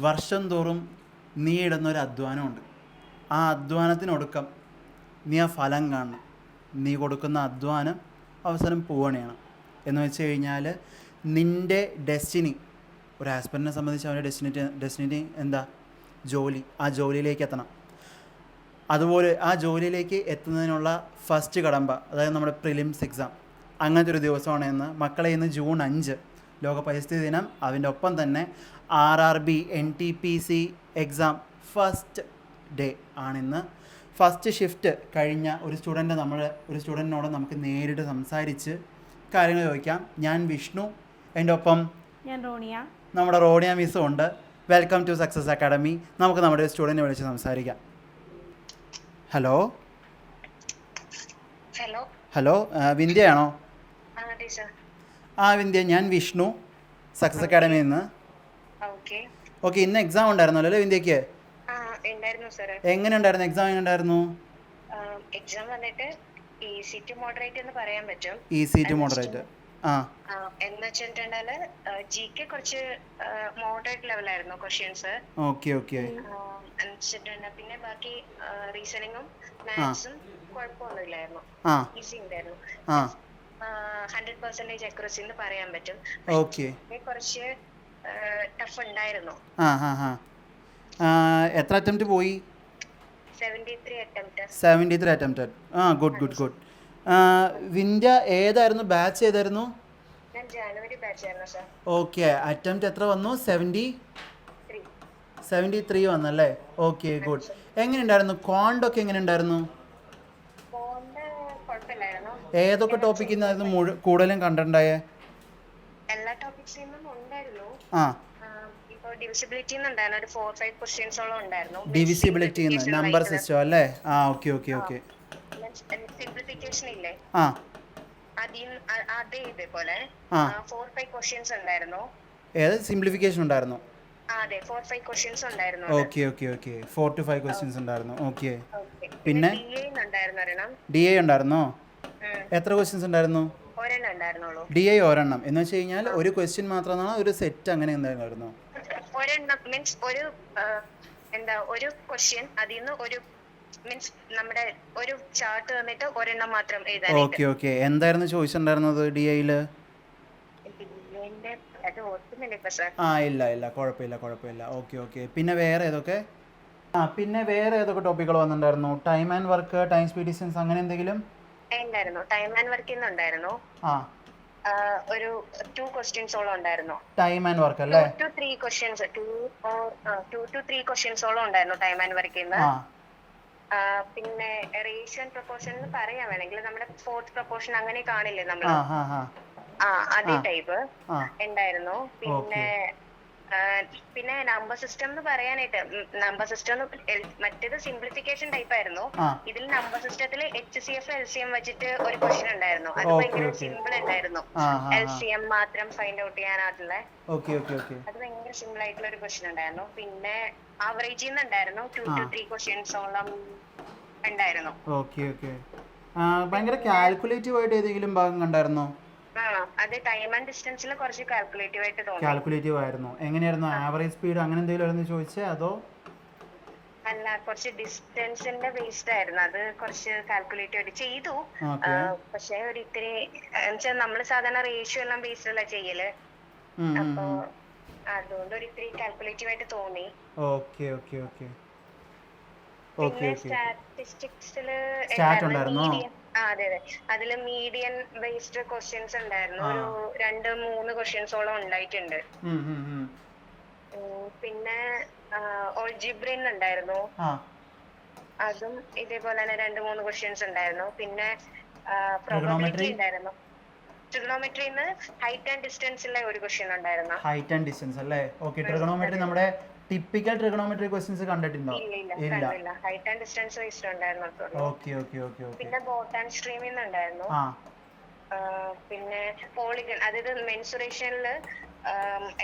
വർഷം തോറും നീ ഇടുന്നൊരു അധ്വാനമുണ്ട്. ആ അധ്വാനത്തിനൊടുക്കം നീ ആ ഫലം കാണണം. നീ കൊടുക്കുന്ന അധ്വാനം അവസാനം പോവുകയാണ്. എന്ന് വെച്ച് കഴിഞ്ഞാൽ നിൻ്റെ ഡെസ്റ്റിനി, ഒരു ആസ്പിറൻറ്റിനെ സംബന്ധിച്ച് അവൻ്റെ ഡെസ്റ്റിനി എന്താ? ജോലി. ആ ജോലിയിലേക്ക് എത്തണം. അതുപോലെ ആ ജോലിയിലേക്ക് എത്തുന്നതിനുള്ള ഫസ്റ്റ് കടമ്പ, അതായത് നമ്മുടെ പ്രിലിംസ് എക്സാം, അങ്ങനത്തെ ഒരു ദിവസമാണ് ഇന്ന്. മക്കളെ, ഇന്ന് ജൂൺ 5 ലോക പരിസ്ഥിതി ദിനം. അതിൻ്റെ ഒപ്പം തന്നെ RRB NTPC exam first day ആണിന്ന്. ഫസ്റ്റ് ഷിഫ്റ്റ് കഴിഞ്ഞ ഒരു സ്റ്റുഡൻറ്റിനോട് നമുക്ക് നേരിട്ട് സംസാരിച്ച് കാര്യങ്ങൾ ചോദിക്കാം. ഞാൻ വിഷ്ണു, എൻ്റെ ഒപ്പം ഞാൻ റോണിയ. നമ്മുടെ റോണിയ മിസ്സും ഉണ്ട്. Welcome to Success Academy. നമുക്ക് നമ്മുടെ സ്റ്റുഡൻറ്റിനെ വിളിച്ച് സംസാരിക്കാം. Hello hello വിന്ധ്യയാണോ? വിന്ധ്യ, ഞാൻ വിഷ്ണു, സക്സസ് അക്കാഡമിയിൽ നിന്ന്. ഓക്കെ, ഇന്ന് എക്സാം ഉണ്ടായിരുന്നല്ലോ അല്ലേ വിന്ധ്യക്ക്? എങ്ങനെ ഉണ്ടായിരുന്നു എക്സാം? എങ്ങനെ ഉണ്ടായിരുന്നു? എക്സാം വന്നിട്ട് ഈസി മോഡറേറ്റ് എന്ന് പറയാൻ പറ്റും. Easy to moderate. എന്ന് വെച്ചിട്ടുണ്ടെങ്കില് ജികെ കുറച്ച് മോഡറേറ്റ് ലെവലായിരുന്നു ക്വസ്റ്റ്യൻസ്. Okay okay. പിന്നെ ബാക്കി റീസണിങ്ങും മാത്സും കുഴപ്പമൊന്നുമില്ലായിരുന്നു, ഈസി ഉണ്ടായിരുന്നു. 100% അക്യുറസി എന്ന് പറയാൻ പറ്റും. കുറച്ച് ടഫ് ഉണ്ടായിരുന്നു. എത്ര അറ്റംപ്റ്റ് പോയി? 73 അറ്റംപ്റ്റ്. ഗുഡ്. വിന്ധ്യ ഏതായിരുന്നു ബാച്ച്? ഏതായിരുന്നു? ഞാൻ ജനുവരി ബാച്ച് ആയിരുന്നു സർ. ഓക്കെ, അറ്റംപ്റ്റ് എത്ര വന്നു? 73 വന്നല്ലേ? Okay, good. എങ്ങനെ ഉണ്ടായിരുന്നു ക്വാണ്ടൊക്കെ? എങ്ങനെ ഉണ്ടായിരുന്നു? ഏതൊക്കെ ടോപ്പിക്കിൽ നിന്നായിരുന്നു കൂടുതലും കണ്ടിട്ടുണ്ടായേ? എല്ലാ ടോപ്പിക്സിൽ നിന്നും ഉണ്ടായിരുന്നു. ഡിവിസിബിലിറ്റി ഉണ്ടായിരുന്നു, ഒരു 4-5 ക്വസ്റ്റ്യൻസോളം ഉണ്ടായിരുന്നു. ഡിവിസിബിലിറ്റി നമ്പർ സിസ്റ്റം അല്ലേ? ഓക്കെ. സിംപ്ലിഫിക്കേഷൻ ഇല്ലേ, അതേ ഇതേപോലെ 4-5 ക്വസ്റ്റ്യൻസ് ഉണ്ടായിരുന്നു. ഏത് സിംപ്ലിഫിക്കേഷൻ ഉണ്ടായിരുന്നു? അതെ, 4-5 ക്വസ്റ്റ്യൻസ് ഉണ്ടായിരുന്നു. ഓക്കെ 4 to 5 ക്വസ്റ്റ്യൻസ് ഉണ്ടായിരുന്നു. ഓക്കെ, പിന്നെ DI ഉണ്ടായിരുന്നോ? എത്ര ക്വസ്റ്റ്യൻസ് ഉണ്ടായിരുന്നു? ഒരെണ്ണം ഉണ്ടായിരുന്നുള്ളൂ. DI ഒരെണ്ണം എന്ന് വെച്ച് കഴിഞ്ഞാൽ ഒരു ക്വസ്റ്റ്യൻ മാത്രമാണോ, ഒരു സെറ്റ് അങ്ങനെ എന്തായിരുന്നു? ഒരെണ്ണം മീൻസ് ഒരു ക്വസ്റ്റ്യൻ, അതിൽ നിന്ന് ഒരു മീൻസ് നമ്മുടെ ഒരു ചാർട്ട് തന്നിട്ട് ഒരെണ്ണം മാത്രം എഴുതാൻ. ഓക്കെ. എന്തായിരുന്നു ചോദിച്ചിട്ടുണ്ടായിരുന്നത് DIയിൽ? ഇല്ല, കുഴപ്പമില്ല. ഓക്കെ. പിന്നെ വേറെ ഏതൊക്കെ ടോപ്പിക്കുകൾ വന്നിട്ടുണ്ടായിരുന്നു? Time and work, time speed distance, അങ്ങനെ എന്തെങ്കിലും ഉണ്ടായിരുന്നു? ടൈം ആൻഡ് വർക്കിൽ ഉണ്ടായിരുന്നു. ഒരു 2 ക്വസ്റ്റ്യൻസോളം ഉണ്ടായിരുന്നു. ടൈം ആൻഡ് വർക്ക് അല്ലേ? 2 to 3 ക്വസ്റ്റ്യൻസോളം ഉണ്ടായിരുന്നു ടൈം ആൻഡ് വർക്കിൽ നിന്ന്. പിന്നെ റേഷ്യോ ആൻഡ് പ്രൊപ്പോർഷൻ എന്ന് പറയാൻ വേണമെങ്കിൽ നമ്മുടെ ഫോർത്ത് പ്രൊപ്പോർഷൻ അങ്ങനെ കാണില്ലേ നമ്മൾ, അതേ ടൈപ്പ് ഉണ്ടായിരുന്നു. പിന്നെ നമ്പർ സിസ്റ്റം എന്ന് പറയാനായിട്ട്, നമ്പർ സിസ്റ്റം മറ്റേത് സിംപ്ലിഫിക്കേഷൻ ടൈപ്പ് ആയിരുന്നു. ഇതിൽ നമ്പർ സിസ്റ്റത്തിൽ HCF LCM വെച്ചിട്ട് ഒരു ക്വസ്റ്റ്യൻ ഉണ്ടായിരുന്നു. അത് ഭയങ്കര സിമ്പിൾ ഉണ്ടായിരുന്നു. LCM മാത്രം ഫൈൻഡ് ഔട്ട് ചെയ്യാനായിട്ടുള്ള അത് ഭയങ്കര സിമ്പിൾ ആയിട്ടുള്ള ഒരു ക്വസ്റ്റ്യൻ ഉണ്ടായിരുന്നു. പിന്നെ ആവറേജിൽ നിന്ന് ഉണ്ടായിരുന്നു 2 to 3 ക്വസ്റ്റ്യൻസോളം ഉണ്ടായിരുന്നു. ഭയങ്കര കാൽക്കുലേറ്റീവ് ആയിട്ട് ഏതെങ്കിലും ഭാഗം കണ്ടായിരുന്നോ? അത് ടൈം ആൻഡ് ഡിസ്റ്റൻസിൽ കുറച്ച് കാൽക്കുലേറ്റീവ് ആയിട്ട് തോന്നി. കാൽക്കുലേറ്റീവ് ആയിരുന്നു. എങ്ങനെയായിരുന്നു? ആവറേജ് സ്പീഡ് അങ്ങനെ എന്തെങ്കിലും ആയിരുന്നു ചോദിച്ചേ, അതോ? അല്ല, കുറച്ച് ഡിസ്റ്റൻസിന്റെ ബേസ്ഡ് ആയിരുന്നു. അത് കുറച്ച് കാൽക്കുലേറ്റീവ് ആയിട്ട് ചെയ്തു. പക്ഷെ ഒരു ഇത്തിരി നമ്മള് സാധാരണ റേഷ്യോ എല്ലാം ബേസ്ഡ് അല്ല ചെയ്യല്, അപ്പൊ അതുകൊണ്ട് ഒരു ഇത്തിരി കാൽക്കുലേറ്റീവ് ആയിട്ട് തോന്നി. പിന്നെ സ്റ്റാറ്റിസ്റ്റിക്സില് അതെ, അതില് മീഡിയൻ ബേസ്ഡ് ക്വസ്റ്റ്യൻസ് ഉണ്ടായിരുന്നു. ഒരു 2-3 ക്വസ്റ്റ്യൻസോളം ഉണ്ടായിട്ടുണ്ട്. പിന്നെ ഓൾജിബ്രിൻ ഉണ്ടായിരുന്നു, അതും ഇതേപോലെ തന്നെ 2-3 ക്വസ്റ്റ്യൻസ് ഉണ്ടായിരുന്നു. പിന്നെ പ്രോബബിലിറ്റി ഉണ്ടായിരുന്നു. ട്രിഗണോമെട്രിന്ന് ഹൈറ്റ് ആൻഡ് ഡിസ്റ്റൻസിലെ ഒരു ക്വസ്റ്റ്യൻ ഉണ്ടായിരുന്നു. ഹൈറ്റ് ആൻഡ് ഡിസ്റ്റൻസ് അല്ലേ? ഓക്കെ. ട്രിഗണോമെട്രി നമ്മുടെ ടിപ്പിക്കൽ ട്രിഗണോമെട്രി ക്വസ്റ്റ്യൻസ് കണ്ടിട്ടുണ്ടോ? ഇല്ല, ഹൈറ്റ് ആൻഡ് ഡിസ്റ്റൻസ് ബേസ്ഡ് ഉണ്ടായിരുന്നു. പിന്നെ ബോട്ടാൻ സ്ട്രീമിൽ നിന്നുണ്ടായിരുന്നു. പിന്നെ പോളിഗൺ, അതായത് മെൻസുറേഷനില്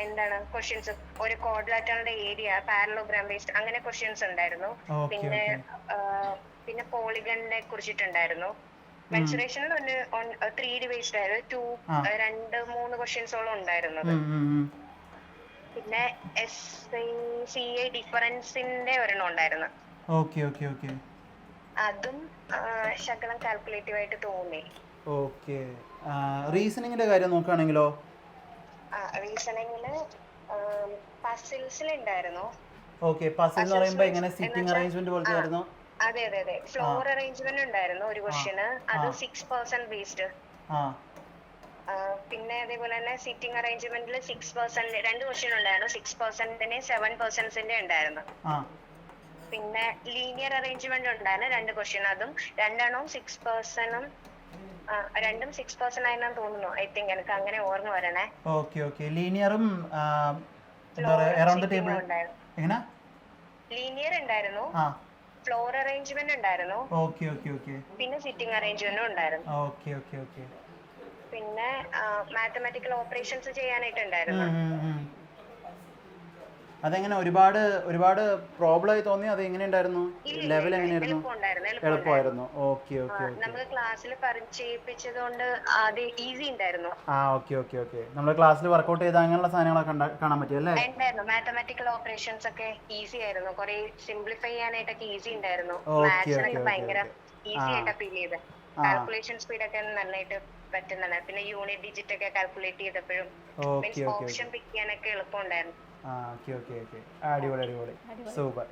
എന്താണ് ക്വസ്റ്റ്യൻസ്, ഒരു ക്വാഡ്രിലാറ്ററലിന്റെ ഏരിയ, പാരലോഗ്രാം ബേസ്ഡ് അങ്ങനെ ക്വസ്റ്റ്യൻസ് ഉണ്ടായിരുന്നു. പിന്നെ പോളിഗണിനെ കുറിച്ചിട്ടുണ്ടായിരുന്നു. മെൻസുറേഷനിൽ 3D ബേസ്ഡ് ആയത് 2-3 ക്വസ്റ്റ്യൻസോളം ഉണ്ടായിരുന്നത്. പിന്നെ SCA ഡിഫറൻസിന്റെ ഒരെണ്ണം ഉണ്ടായിരുന്നു. ഓക്കെ ഓക്കെ ഓക്കെ അതും ശകലം കാൽക്കുലേറ്റീവ് ആയിട്ട് തോന്നി. ഓക്കെ. റീസണിങ്ങിൻ്റെ കാര്യം നോക്കുകയാണെങ്കിലോ? റീസണിങ്ങില് പസിൽസിലുണ്ടായിരുന്നു. ഓക്കെ. പസിൽ എന്ന് പറയുമ്പോൾ എങ്ങനെ സിറ്റിംഗ് അറേഞ്ച്മെന്റ് പോലത്തെ ആയിരുന്നു? അതെ അതെ അതെ. ഫ്ലോർ അറേഞ്ച്മെന്റ് ഉണ്ടായിരുന്നു ഒരു ക്വസ്റ്റ്യന്. അത് 6% ബേസ്ഡ്. പിന്നെ അതേപോലെ തന്നെ സിറ്റിംഗ് അറേഞ്ച്മെന്റിൽ 6% 2 ക്വസ്റ്റ്യൻ ഉണ്ടായിരുന്നു. 6%ന്റെ 7% ഉണ്ടായിരുന്നു. പിന്നെ ലീനിയർ അറേഞ്ച്മെന്റ് ഉണ്ടായിരുന്നു 2 ക്വസ്റ്റ്യൻ. അതും രണ്ടെണ്ണവും 6%, രണ്ടും 6% ആയെന്നാണ് തോന്നുന്നു. ഐ തിങ്ക് എനിക്ക് അങ്ങനെ ഓർമ്മ വരണേ. Okay okay. ലീനിയറും എന്താ പറയുക അറൗണ്ട് ദി ടേബിൾ എങ്ങനെ? ലീനിയർ ഉണ്ടായിരുന്നു, ഫ്ലോർ അറേഞ്ച്മെന്റ് ഉണ്ടായിരുന്നു. Okay okay okay. പിന്നെ സിറ്റിംഗ് അറേഞ്ച്മെന്റും ഉണ്ടായിരുന്നു. Okay okay okay. പിന്നെ മാത്തമാറ്റിക്കൽ ഓപ്പറേഷൻസ് ചെയ്യാനായിട്ടുണ്ടായിരുന്നു. അതെങ്ങനെ ഒരുപാട് പ്രോബ്ലം ആയി തോന്നി? അത് എങ്ങനെ ഉണ്ടായിരുന്നു? ലെവൽ എങ്ങനെയായിരുന്നു? എളുപ്പമായിരുന്നു. Okay okay okay. നമുക്ക് ക്ലാസ്സിൽ ചെയ്യിപ്പിച്ചതുകൊണ്ട് അത് ഈസി ഉണ്ടായിരുന്നു. Okay okay okay. നമ്മൾ ക്ലാസ്സിൽ വർക്ക്ഔട്ട് ചെയ്ത അങ്ങനെയുള്ള സാധനങ്ങളൊക്കെ കാണാൻ പറ്റും അല്ലേ? ഉണ്ടായിരുന്നു. മാത്തമാറ്റിക്കൽ ഓപ്പറേഷൻസ് ഒക്കെ ഈസി ആയിരുന്നു. കുറെ സിംപ്ലിഫൈ ചെയ്യാനായിട്ടൊക്കെ ഈസി ഉണ്ടായിരുന്നു. ഓക്കെ മാത്സിനൊക്കെ ഓക്കെ ഭയങ്കര ഓക്കെ. ഈസി ആയിട്ടാ ഫീൽ ചെയ്ത്. കാൽക്കുലേഷൻ സ്പീഡ് ഒക്കെ നന്നായിട്ട് പറ്റുന്നതാണ്. പിന്നെ യൂണിറ്റ് ഡിജിറ്റ് ഒക്കെ കാൽക്കുലേറ്റ് ചെയ്തപ്പോഴും മീൻസ് ഓപ്ഷൻ പിക്ക് ചെയ്യാനൊക്കെ എളുപ്പമുണ്ടായിരുന്നു. Okay okay okay. അടിപൊളി അടിപൊളി. സൂപ്പർ.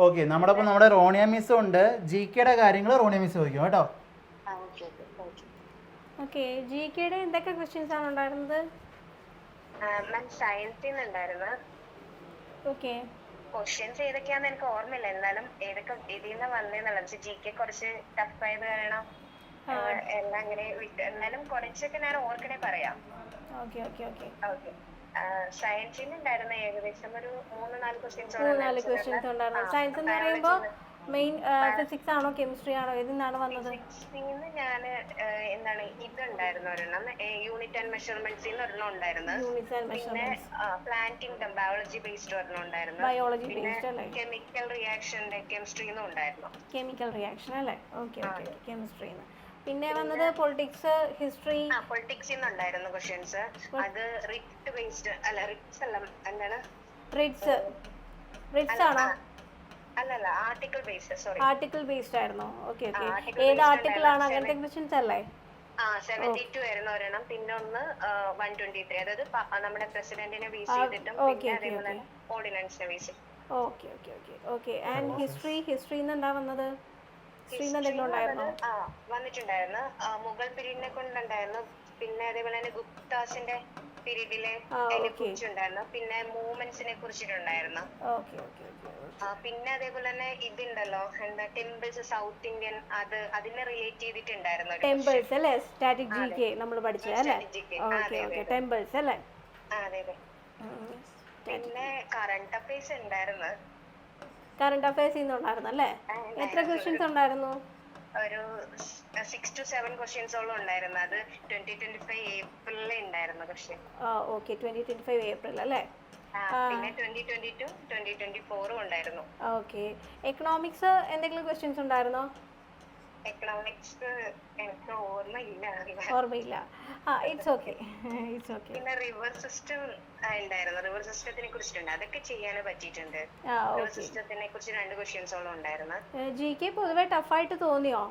ഓക്കെ. നമ്മുടെ റോണിയ മിസ്സും ഉണ്ട്. GK-യുടെ കാര്യങ്ങൾ റോണിയ മിസ് ചോദിക്കും കേട്ടോ. ഓക്കെ. GK-യുടെ എന്തൊക്കെ ക്വസ്റ്റ്യൻസ് ആണ് ഉണ്ടായിരുന്നത്? സയൻസിൽ നിന്നുണ്ടായിരുന്നു. ഓക്കെ. ക്വസ്റ്റ്യൻസ് ഏതൊക്കെയാന്ന് എനിക്ക് ഓർമ്മയില്ല. എന്നാലും ഏതൊക്കെ ഇതിൽ നിന്ന് വന്നേന്നുള്ളത്. GK കുറച്ച് ടഫ് ആയത് കാരണം എല്ലാം അങ്ങനെ വിട്ട്. എന്നാലും കുറച്ചൊക്കെ ഞാൻ ഓർക്കണേ പറയാം. Okay okay okay. ഓക്കെ. സയൻസിൽ ഉണ്ടായിരുന്ന ഏകദേശം ഒരു 3-4 ക്വസ്റ്റ്യൻസ് ഉണ്ടായിരുന്നു. സയൻസ് എന്ന് പറയുമ്പോൾ മെയിൻ ഫിസിക്സ് ആണോ കെമിസ്ട്രി ആണോ ഏതിന്നാണ് വന്നത്? ഫിസിക്സിന്ന് ഞാൻ എന്താണ് ഇതുണ്ടായിരുന്നു ഒരെണ്ണം, യൂണിറ്റ് ആൻഡ് മെഷർമെന്റ്സിൽ ഒരെണ്ണം ഉണ്ടായിരുന്നു. പിന്നെ പ്ലാന്റ് കിങ്ഡം ബയോളജി ബേസ്ഡ് ഒരെണ്ണം ഉണ്ടായിരുന്നു. ബയോളജി ബേസ്ഡ് അല്ലേ? കെമിക്കൽ റിയാക്ഷന്റെ കെമിസ്ട്രിന്നും ഉണ്ടായിരുന്നു. കെമിക്കൽ റിയാക്ഷൻ അല്ലേ? Okay okay. കെമിസ്ട്രിന്ന് പിന്നെ വന്നത് പൊളിറ്റിക്സ്, ഹിസ്റ്ററി. പൊളിറ്റിക്സിൽ നിന്നുണ്ടായിരുന്നു ക്വസ്റ്റ്യൻസ്. അത് റിറ്റ് ബേസ്ഡ് അല്ല, റിറ്റ്സ് അല്ല, എന്താണ് റിറ്റ്സ് ആണോ? അല്ലല്ല, article based. Sorry, article based ആയിരുന്നു. Okay okay. ഏത് ആർട്ടിക്കിൾ ആണ്? അങ്ങനത്തെ ക്വസ്റ്റ്യൻസ് അല്ലേ? 72 ആയിരുന്നു ഒരെണ്ണം. പിന്നെ ഒന്ന് 123, അതായത് നമ്മുടെ പ്രസിഡന്റിനെ ബേസ് ചെയ്തിട്ടും പിന്നെ അതേപോലെ ഓർഡിനൻസിനെ ബേസ് ചെയ്തിട്ടും. Okay okay okay okay. And ഹിസ്റ്ററിന്ന് എന്താ വന്നത്? വന്നിട്ടുണ്ടായിരുന്നു. മുഗൾ പീരീഡിനെ കൊണ്ടുണ്ടായിരുന്നു. പിന്നെ അതേപോലെ തന്നെ ഗുപ്താസിന്റെ പീരീഡിലെ കുറിച്ചുണ്ടായിരുന്നു. പിന്നെ മൂവ്മെന്റ്സിനെ കുറിച്ചിട്ടുണ്ടായിരുന്നു. പിന്നെ അതേപോലെ തന്നെ ഇതുണ്ടല്ലോ, എന്താ ടെമ്പിൾസ്, സൗത്ത് ഇന്ത്യൻ, അതിനെ റിലേറ്റ് ചെയ്തിട്ടുണ്ടായിരുന്നു. ടെമ്പിൾസ് അല്ലേ? സ്റ്റാറ്റിക് GK നമ്മൾ പഠിച്ചത് അല്ലേ? Okay okay. ടെമ്പിൾസ് അല്ലേ? അതെ അതെ. പിന്നെ കറണ്ട് അഫയേഴ്സ് ഉണ്ടായിരുന്നു. കറണ്ട് അഫയേഴ്സ് ഉണ്ടായിരുന്നു അല്ലേ? എത്ര ക്വസ്റ്റ്യൻസ് ഉണ്ടായിരുന്നു? ഒരു 6 to 7 ക്വസ്റ്റ്യൻസോളം ഉണ്ടായിരുന്നു. അത് 2025 ഏപ്രിലിൽ ഉണ്ടായിരുന്നു ക്വസ്റ്റ്യൻ. ഓക്കെ. 2025 ഏപ്രിൽ അല്ലേ? പിന്നെ 2022 2024 ഉണ്ടായിരുന്നു. ഓക്കെ. എക്കണോമിക്സ് എന്തെങ്കിലും ക്വസ്റ്റ്യൻസ് ഉണ്ടായിരുന്നോ? എക്കണോമിക്സ് എനിക്ക് ഓർമ്മയില്ല. It's okay. പിന്നെ റിവർ സിസ്റ്റം ഉണ്ടായിരുന്നു. റിവർ സിസ്റ്റത്തിനെ കുറിച്ചിട്ടുണ്ട്. അതൊക്കെ ചെയ്യാൻ പറ്റിയിട്ടുണ്ട്. റിവർ സിസ്റ്റത്തിനെ കുറിച്ച് 2 ക്വസ്റ്റ്യൻസോളം ഉണ്ടായിരുന്നു. GK പൊതുവെ ടഫായിട്ട് തോന്നിയോ?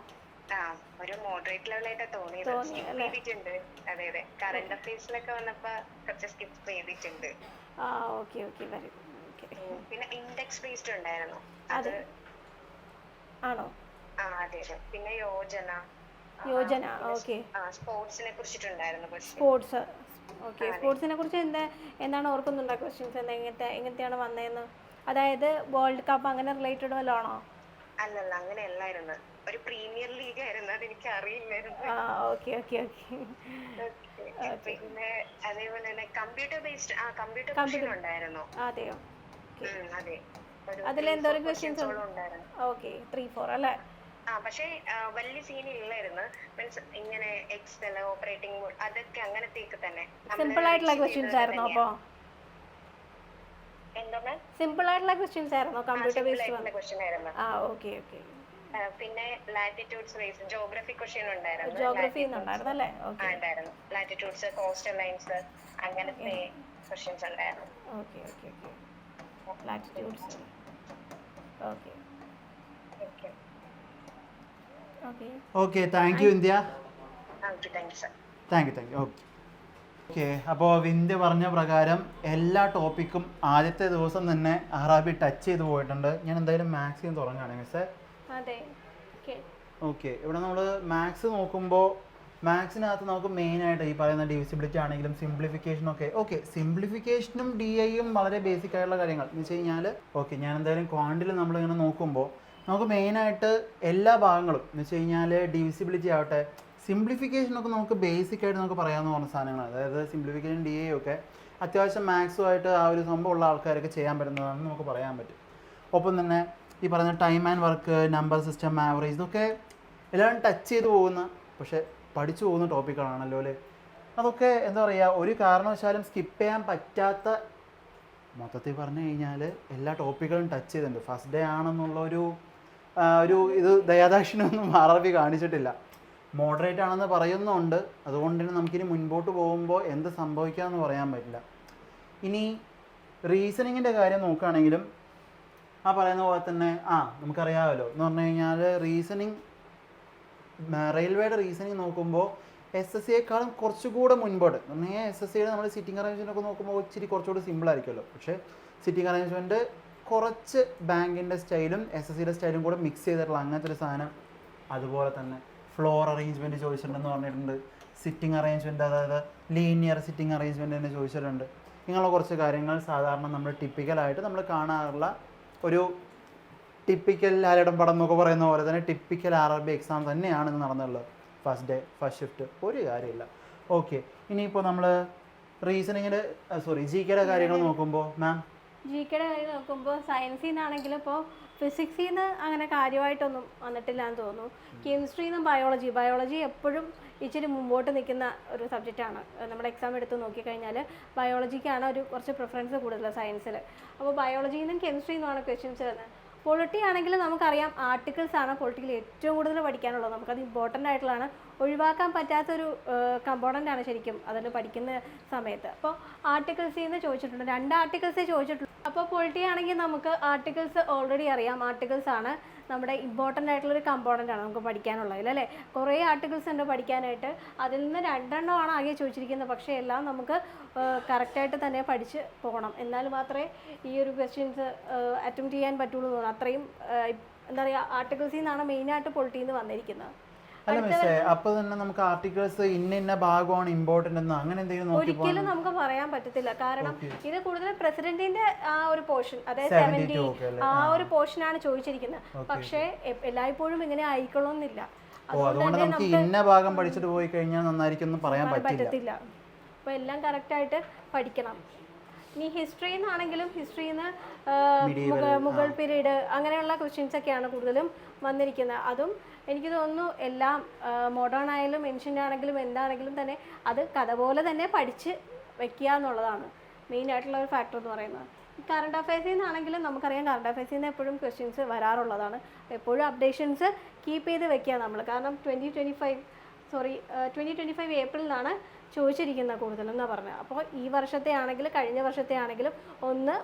ഒരു മോഡറേറ്റ് ലെവലായിട്ട് തോന്നിയിട്ടുണ്ട്. അതെ അതെ. കറണ്ട് അഫയേഴ്സിലൊക്കെ വന്നപ്പോ കുറച്ച് സ്കിപ്പ് ചെയ്തിട്ടുണ്ട്. Okay okay. Very good. പിന്നെ ഇൻഡെക്സ് ബേസ്ഡ് ഉണ്ടായിരുന്നു. അത് ആണോ? അതെ അതെ. പിന്നെ യോജന. ഓക്കെ. സ്പോർട്സിനെ കുറിച്ചിട്ടുണ്ടായിരുന്നു. സ്പോർട്സ്. ഓക്കെ. സ്പോർട്സിനെ കുറിച്ച് എന്താണ് ഓർക്കുന്നുണ്ടോ? ക്വസ്റ്റ്യൻസ് എങ്ങനത്തെയാണ് വന്നതെന്ന്? അതായത് വേൾഡ് കപ്പ് അങ്ങനെ റിലേറ്റഡ് വല്ലതും ആണോ? അല്ലല്ല, അങ്ങനെ അല്ലായിരുന്നു. ഒരു പ്രീമിയർ ലീഗ് ആയിരുന്നു. അതെനിക്ക് അറിയില്ലായിരുന്നു. Okay okay okay. പിന്നെ അതേപോലെ തന്നെ കമ്പ്യൂട്ടർ ബേസ്ഡ് ക്വസ്റ്റ്യൻ ഉണ്ടായിരുന്നു. അതെയോ? അതെ. അതിലെന്തോരം ക്വസ്റ്റ്യൻസ് ഉണ്ടായിരുന്നു? ഓക്കെ. 3-4 അല്ലേ? പക്ഷേ വലിയ സീൻ ഇല്ലായിരുന്നു. മീൻസ് ഇങ്ങനെ എക്സൽ, ഓപ്പറേറ്റിംഗ് മോഡ്, അതൊക്കെ അങ്ങനത്തേക്ക് തന്നെ സിമ്പിൾ ആയിട്ടുള്ള ക്വസ്റ്റ്യൻസ് ആയിരുന്നു. അപ്പോ എന്താണ് സിമ്പിൾ ആയിട്ടുള്ള ക്വസ്റ്റ്യൻസ് ആയിരുന്നു? കമ്പ്യൂട്ടർ ബേസ്ഡ് ക്വസ്റ്റ്യൻ ആയിരുന്നു. Okay okay. പിന്നെ ലാറ്റിറ്റ്യൂഡ്സ് ബേസ്ഡ് ജോഗ്രഫി ക്വസ്റ്റ്യൻ ഉണ്ടായിരുന്നു. ജോഗ്രഫി ഉണ്ടായിരുന്നു അല്ലേ? ഉണ്ടായിരുന്നു. ലാറ്റിറ്റ്യൂഡ്സ്, കോസ്റ്റൽ ലൈൻസ്, അങ്ങനത്തെ ക്വസ്റ്റ്യൻസ് ഉണ്ടായിരുന്നു. Okay okay okay latitudes okay okay okay, thank you Vindhya. Okay, thank you sir. Thank you. Okay, അപ്പോൾ വിന്ധ്യ പറഞ്ഞ പ്രകാരം എല്ലാ ടോപ്പിക്കും ആദ്യത്തെ ദിവസം തന്നെ അറാബി ടച്ച് ചെയ്ത് പോയിട്ടുണ്ട്. ഞാൻ എന്തായാലും മാത്സിൽ തുടങ്ങുകയാണ് മിസ്സേ. അതെ. ഓക്കെ, ഇവിടെ നമ്മൾ മാത്സ് നോക്കുമ്പോൾ മാത്സിനകത്ത് നമുക്ക് മെയിനായിട്ട് ഈ പറയുന്ന ഡിവിസിബിലിറ്റി ആണെങ്കിലും സിംപ്ലിഫിക്കേഷനൊക്കെ ഓക്കെ, സിംപ്ലിഫിക്കേഷനും ഡി ഐയും വളരെ ബേസിക് ആയിട്ടുള്ള കാര്യങ്ങൾ എന്ന് വെച്ച് കഴിഞ്ഞാൽ ഓക്കെ, ഞാൻ എന്തായാലും ക്വാണ്ടിൽ നമ്മളിങ്ങനെ നോക്കുമ്പോൾ നമുക്ക് മെയിനായിട്ട് എല്ലാ ഭാഗങ്ങളും എന്ന് വെച്ച് കഴിഞ്ഞാൽ ഡിവിസിബിലിറ്റി ആവട്ടെ സിംപ്ലിഫിക്കേഷനൊക്കെ നമുക്ക് ബേസിക് ആയിട്ട് നമുക്ക് പറയാമെന്ന് പറഞ്ഞ സാധനങ്ങൾ. അതായത് സിംപ്ലിഫിക്കേഷൻ ഡി ഐ ഒക്കെ അത്യാവശ്യം മാത്സുമായിട്ട് ആ ഒരു സംഭവം ഉള്ള ആൾക്കാരൊക്കെ ചെയ്യാൻ പറ്റുന്നതാണെന്ന് നമുക്ക് പറയാൻ പറ്റും. ഒപ്പം തന്നെ ഈ പറയുന്ന time and work, number system, average, ഇതൊക്കെ എല്ലാവരും ടച്ച് ചെയ്ത് പോകുന്ന പക്ഷേ പഠിച്ചു പോകുന്ന ടോപ്പിക്കുകളാണല്ലോ അല്ലേ. അതൊക്കെ എന്താ പറയുക, ഒരു കാരണവശാലും സ്കിപ്പ് ചെയ്യാൻ പറ്റാത്ത, മൊത്തത്തിൽ പറഞ്ഞു കഴിഞ്ഞാൽ എല്ലാ ടോപ്പിക്കുകളും ടച്ച് ചെയ്തിട്ടുണ്ട്. ഫസ്റ്റ് ഡേ ആണെന്നുള്ള ഒരു ഇത് ദയാദാക്ഷിണ്യൊന്നും അറബി കാണിച്ചിട്ടില്ല. മോഡറേറ്റ് ആണെന്ന് പറയുന്നുണ്ട്. അതുകൊണ്ട് തന്നെ നമുക്കിനി മുൻപോട്ട് പോകുമ്പോൾ എന്ത് സംഭവിക്കാമെന്ന് പറയാൻ പറ്റില്ല. ഇനി റീസണിങ്ങിൻ്റെ കാര്യം നോക്കുകയാണെങ്കിലും ആ പറയുന്ന പോലെ തന്നെ നമുക്കറിയാമല്ലോ എന്ന് പറഞ്ഞു കഴിഞ്ഞാൽ റീസണിങ് റെയിൽവേയുടെ റീസണിങ് നോക്കുമ്പോൾ എസ് എസ് സിയേക്കാളും കുറച്ചുകൂടെ മുൻപോട്ട് പറഞ്ഞാൽ എസ് എസ് സിയുടെ നമ്മൾ സിറ്റിംഗ് അറേഞ്ച്മെൻ്റ് നോക്കുമ്പോൾ ഇച്ചിരി കുറച്ചുകൂടി സിമ്പിളായിരിക്കുമല്ലോ. പക്ഷേ സിറ്റിംഗ് അറേഞ്ച്മെൻറ്റ് കുറച്ച് ബാങ്കിൻ്റെ സ്റ്റൈലും എസ് എസ് സിയുടെ സ്റ്റൈലും കൂടെ മിക്സ് ചെയ്തിട്ടുള്ള അങ്ങനത്തെ ഒരു സാധനം. അതുപോലെ തന്നെ ഫ്ലോർ അറേഞ്ച്മെൻറ്റ് ചോദിച്ചിട്ടുണ്ടെന്ന് പറഞ്ഞിട്ടുണ്ട്. സിറ്റിംഗ് അറേഞ്ച്മെൻറ്റ്, അതായത് ലീനിയർ സിറ്റിംഗ് അറേഞ്ച്മെൻറ്റ് തന്നെ ചോദിച്ചിട്ടുണ്ട്. ഇങ്ങനെയുള്ള കുറച്ച് കാര്യങ്ങൾ സാധാരണ നമ്മൾ ടിപ്പിക്കലായിട്ട് നമ്മൾ കാണാറുള്ള ഒരു ടിപ്പിക്കൽ ആലടം പടം എന്നൊക്കെ പറയുന്ന പോലെ തന്നെ ടിപ്പിക്കൽ അറബി എക്സാം തന്നെയാണ് ഇന്ന് നടന്നുള്ളത്. ഫസ്റ്റ് ഡേ ഫസ്റ്റ് ഷിഫ്റ്റ് ഒരു കാര്യമില്ല. ഓക്കെ, ഇനിയിപ്പോൾ നമ്മൾ റീസണിങ്ങിൻ്റെ ജി കെയുടെ കാര്യങ്ങൾ നോക്കുമ്പോൾ മാം, ജി കെയുടെ കാര്യം നോക്കുമ്പോൾ സയൻസിൽ നിന്നാണെങ്കിലും ഇപ്പോൾ ഫിസിക്സിൽ നിന്ന് അങ്ങനെ കാര്യമായിട്ടൊന്നും വന്നിട്ടില്ല എന്ന് തോന്നുന്നു. കെമിസ്ട്രിയിൽ നിന്നും ബയോളജി എപ്പോഴും ഇച്ചിരി മുമ്പോട്ട് നിൽക്കുന്ന ഒരു സബ്ജക്റ്റാണ്. നമ്മുടെ എക്സാം എടുത്ത് നോക്കിക്കഴിഞ്ഞാൽ ബയോളജിക്കാണ് കുറച്ച് പ്രിഫറൻസ് കൂടുതൽ സയൻസിൽ. അപ്പോൾ ബയോളജിയിൽ നിന്നും കെമിസ്ട്രിയിൽ നിന്നുമാണ് ക്വസ്റ്റ്യൻസ് വരുന്നത്. പൊളിറ്റി ആണെങ്കിൽ നമുക്കറിയാം ആർട്ടിക്കിൾസ് ആണ് പൊളിറ്റിക്കൽ ഏറ്റവും കൂടുതൽ പഠിക്കാനുള്ളത്. നമുക്കത് ഇമ്പോർട്ടൻ്റ് ആയിട്ടുള്ളതാണ്, ഒഴിവാക്കാൻ പറ്റാത്തൊരു കമ്പോണൻ്റ് ആണ് ശരിക്കും അതിൽ പഠിക്കുന്ന സമയത്ത്. അപ്പോൾ ആർട്ടിക്കിൾസിൽ നിന്ന് ചോദിച്ചിട്ടുണ്ട്, 2 ആർട്ടിക്കിൾസേ ചോദിച്ചിട്ടുള്ളൂ. അപ്പോൾ പൊളിറ്റി ആണെങ്കിൽ നമുക്ക് ആർട്ടിക്കിൾസ് ഓൾറെഡി അറിയാം. ആർട്ടിക്കിൾസ് ആണ് നമ്മുടെ ഇമ്പോർട്ടൻ്റ് ആയിട്ടുള്ളൊരു കമ്പോണൻ്റ് ആണ് നമുക്ക് പഠിക്കാനുള്ളതിൽ അല്ലേ. കുറേ ആർട്ടിക്കിൾസ് ഉണ്ട് പഠിക്കാനായിട്ട്. അതിൽ നിന്ന് 2 എണ്ണമാണ് ആകെ ചോദിച്ചിരിക്കുന്നത്. പക്ഷേ എല്ലാം നമുക്ക് കറക്റ്റായിട്ട് തന്നെ പഠിച്ച് പോകണം. എന്നാൽ മാത്രമേ ഈ ഒരു ക്വസ്റ്റ്യൻസ് അറ്റംപ്റ്റ് ചെയ്യാൻ പറ്റുള്ളൂ എന്ന് തോന്നുന്നു. അത്രയും എന്താ പറയുക, ആർട്ടിക്കിൾസിൽ നിന്നാണ് മെയിനായിട്ട് പൊളിറ്റിയിൽ നിന്ന് വന്നിരിക്കുന്നത്. അല്ല മിസ്സേ, അപ്പൊ തന്നെ നമുക്ക് ആർട്ടിക്കിൾസ് ഇന്ന ഭാഗമാണ് ഇമ്പോർട്ടന്റ് എന്ന് അങ്ങനെ എന്തെങ്കിലും ഒരിക്കലും നമുക്ക് പറയാൻ പറ്റത്തില്ല. കാരണം ഇത് കൂടുതൽ പ്രസിഡന്റിന്റെ ആ ഒരു പോർഷൻ, അതായത് 70 ആ ഒരു പോർഷനാണ് ചോദിച്ചിരിക്കുന്നത്. പക്ഷേ എല്ലായ്പ്പോഴും ഇങ്ങനെ ആയിക്കൊള്ളുന്നില്ല. അതുകൊണ്ട് നമുക്ക് ഇന്ന ഭാഗം പഠിച്ചിട്ട് പോയി കഴിഞ്ഞാൽ നന്നായിരിക്കും പറയാൻ പറ്റത്തില്ല. അപ്പോൾ എല്ലാം കറക്റ്റായിട്ട് പഠിക്കണം. ഇനി ഹിസ്റ്ററിയിൽ നിന്നാണെങ്കിലും ഹിസ്റ്ററിയിൽ നിന്ന് മുഗൾ പീരീഡ് അങ്ങനെയുള്ള ക്വസ്റ്റ്യൻസ് ഒക്കെയാണ് കൂടുതലും വന്നിരിക്കുന്നത്. അതും എനിക്ക് തോന്നുന്നു എല്ലാം മോഡേൺ ആയാലും ഏൻഷ്യൻ്റ് ആണെങ്കിലും എന്താണെങ്കിലും തന്നെ അത് കഥ പോലെ തന്നെ പഠിച്ച് വെക്കുക എന്നുള്ളതാണ് മെയിനായിട്ടുള്ള ഒരു ഫാക്ടർ എന്ന് പറയുന്നത്. കറണ്ട് അഫയേഴ്സിൽ നിന്നാണെങ്കിലും നമുക്കറിയാം കറണ്ട് അഫയേഴ്സിൽ നിന്ന് എപ്പോഴും ക്വസ്റ്റ്യൻസ് വരാറുള്ളതാണ്. എപ്പോഴും അപ്ഡേഷൻസ് കീപ്പ് ചെയ്ത് വെക്കുക നമ്മൾ. കാരണം 2025 ഏപ്രിലിലാണ് ചോദിച്ചിരിക്കുന്നത് കൂടുതലെന്നാണ് പറഞ്ഞത്. അപ്പോൾ ഈ വർഷത്തെ ആണെങ്കിലും കഴിഞ്ഞ വർഷത്തെ ആണെങ്കിലും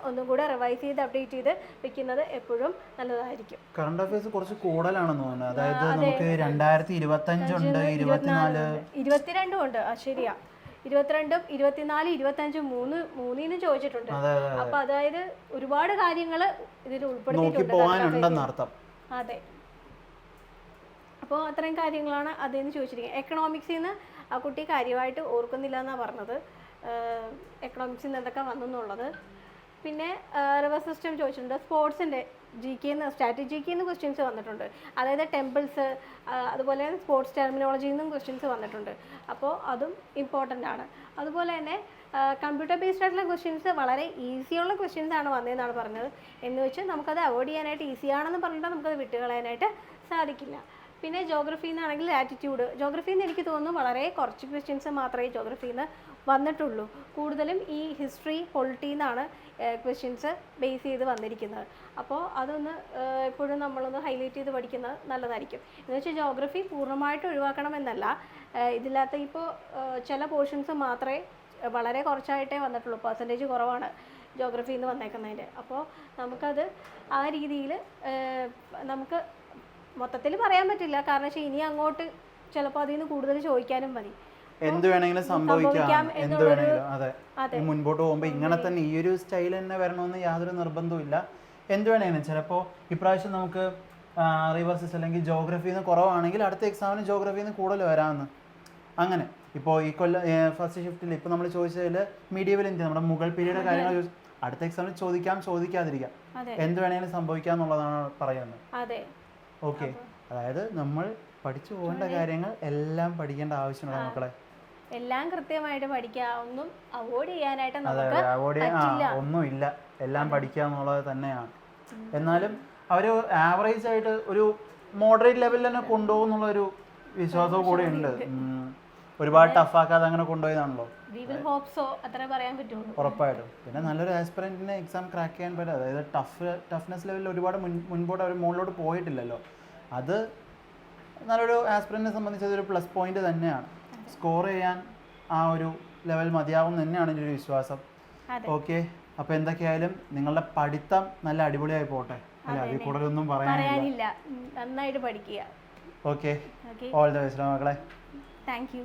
ഒന്നും കൂടെ റിവൈസ് ചെയ്ത് അപ്ഡേറ്റ് ചെയ്ത് വെക്കുന്നത് എപ്പോഴും നല്ലതായിരിക്കും. കറണ്ട് അഫയേഴ്സ് കുറച്ച് കൂടുതലാണെന്ന് തോന്നുന്നു. അതായത് നമുക്ക് 2025 ഉണ്ട്, 24 22 ഉണ്ട്. ശരിയാ, 22, 24, 25 മൂന്നിനും ചോദിച്ചിട്ടുണ്ട്. അപ്പൊ അതായത് ഒരുപാട് കാര്യങ്ങൾ ഇതിൽ ഉൾപ്പെടുത്തിയിട്ടുണ്ട്. അതെ, അപ്പോൾ അത്രയും കാര്യങ്ങളാണ് അതിൽ നിന്ന് ചോദിച്ചിരിക്കുന്നത്. എക്കണോമിക്സിൽ നിന്ന് ആ കുട്ടി കാര്യമായിട്ട് ഓർക്കുന്നില്ല എന്നാണ് പറഞ്ഞത്. എക്കണോമിക്സിൽ നിന്ന് എന്തൊക്കെ വന്നെന്നുള്ളത്. പിന്നെ റിവർ സിസ്റ്റം ചോദിച്ചിട്ടുണ്ട്. സ്പോർട്സിൻ്റെ സ്ട്രാറ്റജിക്കിൽ നിന്ന് ക്വസ്റ്റ്യൻസ് വന്നിട്ടുണ്ട്. അതായത് ടെമ്പിൾസ്, അതുപോലെ സ്പോർട്സ് ടെർമിനോളജിയിൽ നിന്നും ക്വസ്റ്റ്യൻസ് വന്നിട്ടുണ്ട്. അപ്പോൾ അതും ഇമ്പോർട്ടൻ്റ് ആണ്. അതുപോലെ തന്നെ കമ്പ്യൂട്ടർ ബേസ്ഡ് ആയിട്ടുള്ള ക്വസ്റ്റ്യൻസ് വളരെ ഈസിയുള്ള ക്വസ്റ്റ്യൻസ് ആണ് വന്നതെന്നാണ് പറഞ്ഞത്. എന്ന് വെച്ച് നമുക്കത് അവോയ്ഡ് ചെയ്യാനായിട്ട് ഈസിയാണെന്ന് പറഞ്ഞിട്ട് നമുക്കത് വിട്ടുകളയാനായിട്ട് സാധിക്കില്ല. പിന്നെ ജോഗ്രഫിയിൽ നിന്നാണെങ്കിൽ ജോഗ്രഫിയിൽ നിന്ന് എനിക്ക് തോന്നുന്നു വളരെ കുറച്ച് ക്വസ്റ്റ്യൻസ് മാത്രമേ ജോഗ്രഫിയിൽ നിന്ന് വന്നിട്ടുള്ളൂ. കൂടുതലും ഈ ഹിസ്റ്ററി, പൊളിറ്റിയിൽ നിന്നാണ് ക്വസ്റ്റ്യൻസ് ബേസ് ചെയ്ത് വന്നിരിക്കുന്നത്. അപ്പോൾ അതൊന്ന് എപ്പോഴും നമ്മളൊന്ന് ഹൈലൈറ്റ് ചെയ്ത് പഠിക്കുന്നത് നല്ലതായിരിക്കും. എന്ന് വെച്ചാൽ ജോഗ്രഫി പൂർണ്ണമായിട്ട് ഒഴിവാക്കണം എന്നല്ല, ഇതിനകത്ത് ഇപ്പോൾ ചില പോർഷൻസ് മാത്രമേ വളരെ കുറച്ചായിട്ടേ വന്നിട്ടുള്ളൂ, പെർസെൻറ്റേജ് കുറവാണ് ജോഗ്രഫിയിൽ നിന്ന് വന്നേക്കുന്നതിൻ്റെ. അപ്പോൾ നമുക്കത് ആ രീതിയിൽ നമുക്ക് മൊത്തത്തിൽ പറയാൻ പറ്റില്ല, കാരണം വെച്ചാൽ ഇനി അങ്ങോട്ട് ചിലപ്പോൾ അതിൽ നിന്ന് കൂടുതൽ ചോദിക്കാനും മതി. എന്ത് വേണമെങ്കിലും സംഭവിക്കാം, എന്ത് വേണമെങ്കിലും. അതെ, മുൻപോട്ട് പോകുമ്പോൾ ഇങ്ങനെ തന്നെ ഈ ഒരു സ്റ്റൈൽ തന്നെ വരണമെന്ന് യാതൊരു നിർബന്ധവും ഇല്ല. എന്ത് വേണമെങ്കിലും ചിലപ്പോൾ ഇപ്രാവശ്യം നമുക്ക് റിവേഴ്സസ് അല്ലെങ്കിൽ ജോഗ്രഫിയിൽ നിന്ന് കുറവാണെങ്കിൽ അടുത്ത എക്സാമിന് ജോഗ്രഫിയിൽ നിന്ന് കൂടുതൽ വരാമെന്ന്. അങ്ങനെ ഇപ്പോൾ ഈ കൊല്ലം ഫസ്റ്റ് ഷിഫ്റ്റിൽ ഇപ്പോൾ നമ്മൾ ചോദിച്ചതിൽ മീഡിയവൽ ഇന്ത്യ നമ്മുടെ മുഗൾ പീരീഡ് കാര്യങ്ങൾ അടുത്ത എക്സാമിന് ചോദിക്കാതിരിക്കാം, എന്ത് വേണമെങ്കിലും സംഭവിക്കാം എന്നുള്ളതാണ് പറയുന്നത്. ഓക്കെ, അതായത് നമ്മൾ പഠിച്ചു പോകേണ്ട കാര്യങ്ങൾ എല്ലാം പഠിക്കേണ്ട ആവശ്യമുള്ള മക്കളെ, എല്ലാം കൃത്യമായിട്ട് പഠിക്കുക, ഒന്നും അവോയ്ഡ് ചെയ്യാനായിട്ട് ഒന്നുമില്ല, എല്ലാം പഠിക്കുക എന്നുള്ളത് തന്നെയാണ്. എന്നാലും അവർ ആവറേജ് ആയിട്ട് ഒരു മോഡറേറ്റ് ലെവലിൽ തന്നെ കൊണ്ടുപോകും എന്നുള്ളൊരു വിശ്വാസവും കൂടെ ഉണ്ട്. ഒരുപാട് ടഫാക്കാതെ അങ്ങനെ കൊണ്ടുപോയതാണല്ലോ ഉറപ്പായിട്ടും. പിന്നെ നല്ലൊരു ആസ്പിറൻറ്റിന് എക്സാം ക്രാക്ക് ചെയ്യാൻ പറ്റും, അതായത് ടഫ്നെസ് ലെവലിൽ ഒരുപാട് മുൻപോട്ട് അവർ മുകളിലോട്ട് പോയിട്ടില്ലല്ലോ, അത് നല്ലൊരു ആസ്പിറൻറ്റിനെ സംബന്ധിച്ച് അതൊരു പ്ലസ് പോയിന്റ് തന്നെയാണ്. സ്കോർ ചെയ്യാൻ ആ ഒരു ലെവൽ മതിയാവും തന്നെയാണ് എൻ്റെ ഒരു വിശ്വാസം. ഓക്കെ, അപ്പോൾ എന്തൊക്കെയായാലും നിങ്ങളുടെ പഠിത്തം നല്ല അടിപൊളിയായി പോട്ടെ, അല്ല അതിൽ കൂടുതലൊന്നും പറയാനില്ല. നന്നായിട്ട് പഠിക്കുക. ഓക്കെ, ഓൾ ദ ബെസ്റ്റ് മക്കളെ. Thank you.